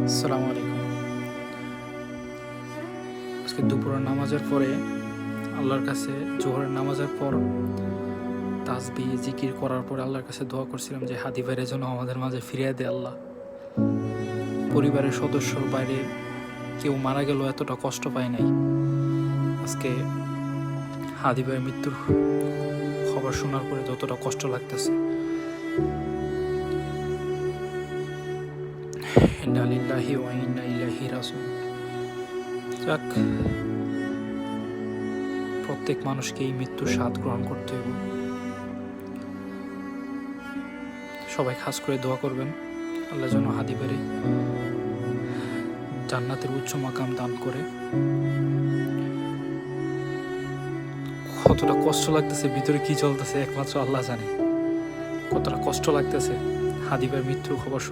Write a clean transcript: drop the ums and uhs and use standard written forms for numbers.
আসসালামু আলাইকুম। আজকে দুপুরের নামাজের পরে আল্লাহর কাছে, জোহরের নামাজের পর তাসবিহ জিকির করার পরে আল্লাহর কাছে দোয়া করছিলাম যে হাদি ভাইয়ের জন্য আমাদের মাঝে ফিরিয়ে দে আল্লাহ। পরিবারের সদস্যর বাইরে কেউ মারা গেল, এতটা কষ্ট পায় নাই। আজকে হাদি ভাইয়ের মৃত্যুর খবর শোনার পরে যতটা কষ্ট লাগতেছে, ইন্না লিল্লাহি ওয়া ইন্না ইলাইহি রাজিউন। যাক, প্রত্যেক মানুষকে এই মৃত্যুর স্বাদ গ্রহণ করতে হবে। সবাই খাস করে দোয়া করবেন আল্লাহ যেন হাদি ভাইয়ের জান্নাতের উচ্চ মাকাম দান করে। কতটা কষ্ট লাগতেছে, ভিতরে কি চলতেছে একমাত্র আল্লাহ জানে। কতটা কষ্ট লাগতেছে হাদি ভাইয়ের মৃত্যুর খবর